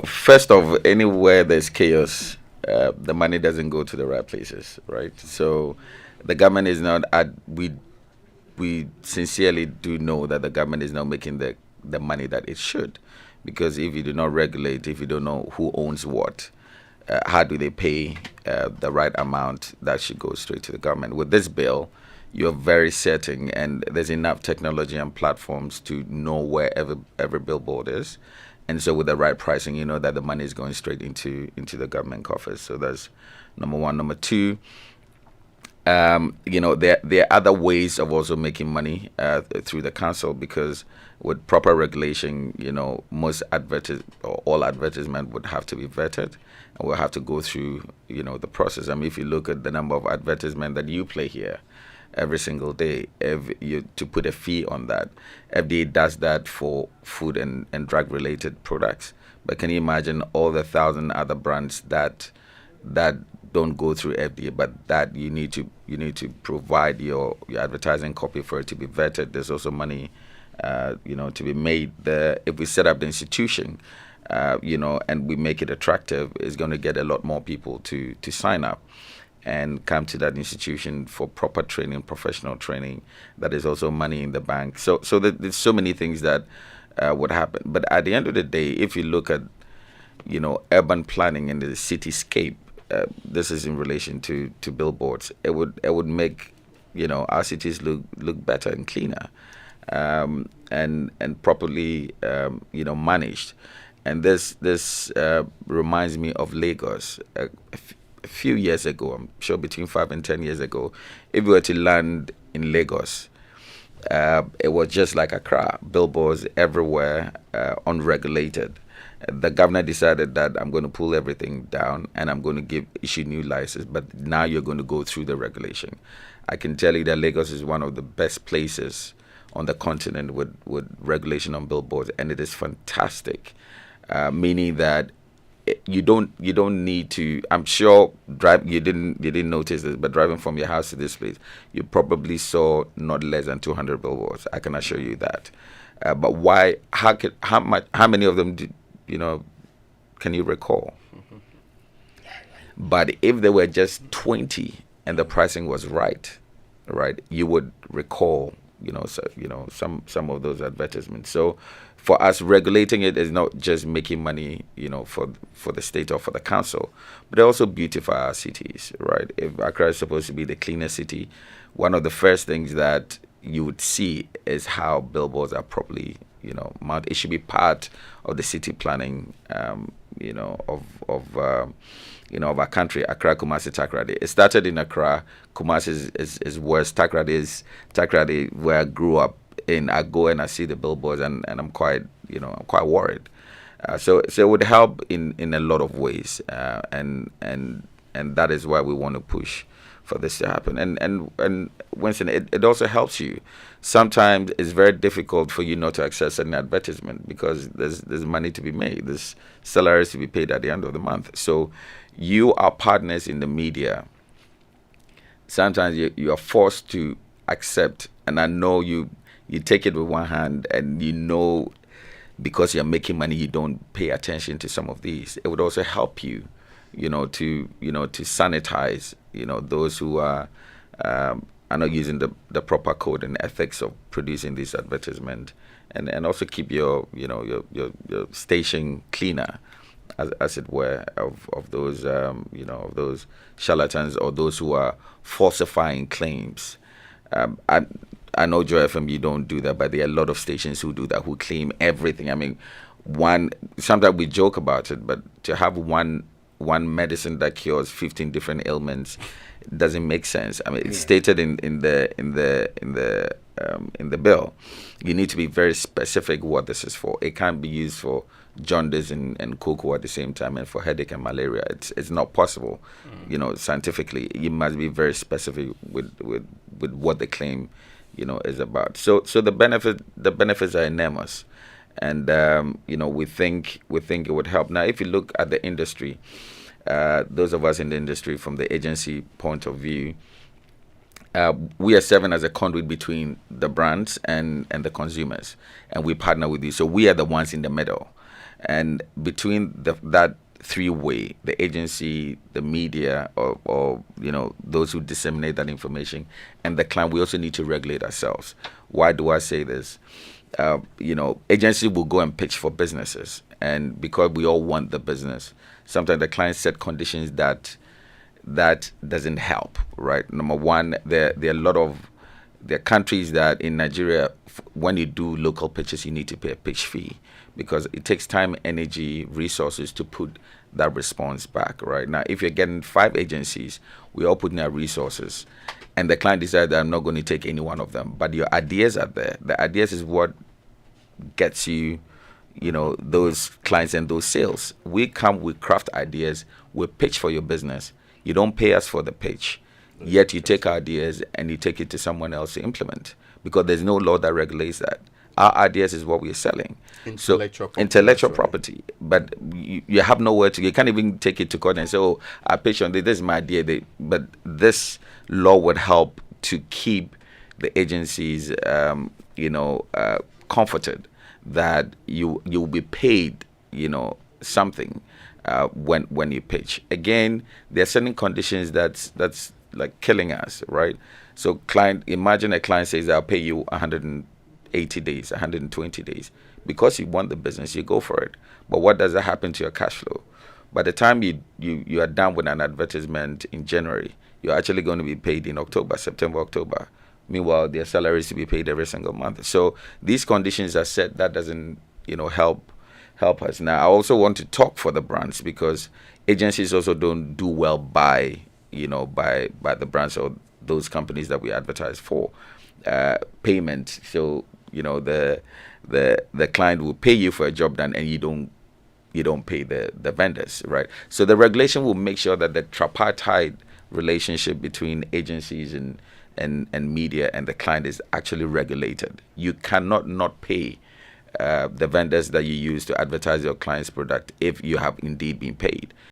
First off, anywhere there's chaos, the money doesn't go to the right places, right? So the government is not at we sincerely do know that the government is not making the money that it should, because if you do not regulate, if you don't know who owns what, how do they pay the right amount that should go straight to the government? With this bill, you're very certain, and there's enough technology and platforms to know where every billboard is, and so with the right pricing, you know that the money is going straight into the government coffers. So that's number one. Number two, there are other ways of also making money through the council, because with proper regulation, most or all advertisement would have to be vetted, and we'll have to go through, the process. I mean, if you look at the number of advertisement that you play here every single day, if you to put a fee on that, FDA does that for food and drug related products. But can you imagine all the thousand other brands that don't go through FDA, but that you need to provide your advertising copy for it to be vetted. There's also money, to be made. If we set up the institution, and we make it attractive, it's going to get a lot more people to sign up and come to that institution for proper training, professional training. That is also money in the bank. So there's so many things that would happen. But at the end of the day, if you look at urban planning and the cityscape, this is in relation to billboards. It would make our cities look better and cleaner, and properly managed. And this reminds me of Lagos. A few years ago, I'm sure between 5 and 10 years ago, if we were to land in Lagos, it was just like Accra, billboards everywhere, unregulated. The governor decided that I'm going to pull everything down and I'm going to issue new license, but now you're going to go through the regulation. I can tell you that Lagos is one of the best places on the continent with regulation on billboards, and it is fantastic. Meaning that you don't need to. I'm sure drive you didn't notice this, but driving from your house to this place, you probably saw not less than 200 billboards. I can assure you that. But why? How many of them can you recall? But if there were just 20 and the pricing was right, you would recall, some of those advertisements. So for us, regulating it is not just making money, for the state or for the council, but they also beautify our cities, right? If Accra is supposed to be the cleanest city, one of the first things that you would see is how billboards are properly, mounted. It should be part of the city planning, of our country. Accra, Kumasi, Takoradi. It started in Accra. Kumasi is worse. Takoradi, where I grew up in. I go and I see the billboards, and I'm quite worried. So it would help in a lot of ways, and that is why we want to push for this to happen. And Winston, it also helps you. Sometimes it's very difficult for you not to access an advertisement because there's money to be made. There's salaries to be paid at the end of the month. So you are partners in the media. Sometimes you are forced to accept, and I know you take it with one hand, and because you're making money, you don't pay attention to some of these. It would also help you, to sanitize, those who are not using the proper code and ethics of producing this advertisement, and also keep your station cleaner, as it were, of those of those charlatans or those who are falsifying claims. I know Joy FM, you don't do that, but there are a lot of stations who do that, who claim everything. I mean, sometimes we joke about it, but to have one medicine that cures 15 different ailments doesn't make sense. I mean, it's stated in the bill. You need to be very specific what this is for. It can't be used for jaundice and cocoa at the same time, and for headache and malaria. It's not possible. Scientifically, you must be very specific with what the claim is about. So the benefits are enormous, and we think it would help. Now, if you look at the industry, those of us in the industry from the agency point of view, we are serving as a conduit between the brands and the consumers, and we partner with you. So we are the ones in the middle. And between that three-way, the agency, the media, or those who disseminate that information, and the client, we also need to regulate ourselves. Why do I say this? Agency will go and pitch for businesses, and because we all want the business, sometimes the client set conditions that doesn't help. Right? Number one, there are a lot of there are countries that in Nigeria, when you do local pitches, you need to pay a pitch fee because it takes time, energy, resources to put that response back. Right now, if you're getting 5 agencies, we all put in our resources, and the client decides that I'm not going to take any one of them, but your ideas are there. The ideas is what gets you, those clients and those sales. We come with craft ideas. We pitch for your business. You don't pay us for the pitch. Yet you take ideas and you take it to someone else to implement because there's no law that regulates that. Our ideas is what we're selling. Intellectual property. But you have nowhere to. You can't even take it to court and say, "Oh, I pitch on this. This is my idea." But this law would help to keep the agencies, comforted that you will be paid, something when you pitch. Again, there are certain conditions that's like killing us, right? So imagine a client says, I'll pay you 180 days, 120 days. Because you want the business, you go for it. But what does that happen to your cash flow? By the time you are done with an advertisement in January, you're actually going to be paid in October, September, October. Meanwhile, their salaries to be paid every single month. So these conditions are set. That doesn't, help us. Now, I also want to talk for the brands because agencies also don't do well by the brands or those companies that we advertise for. Payment. So the client will pay you for a job done, and you don't pay the vendors, right? So the regulation will make sure that the tripartite relationship between agencies and media and the client is actually regulated. You cannot not pay the vendors that you use to advertise your client's product if you have indeed been paid.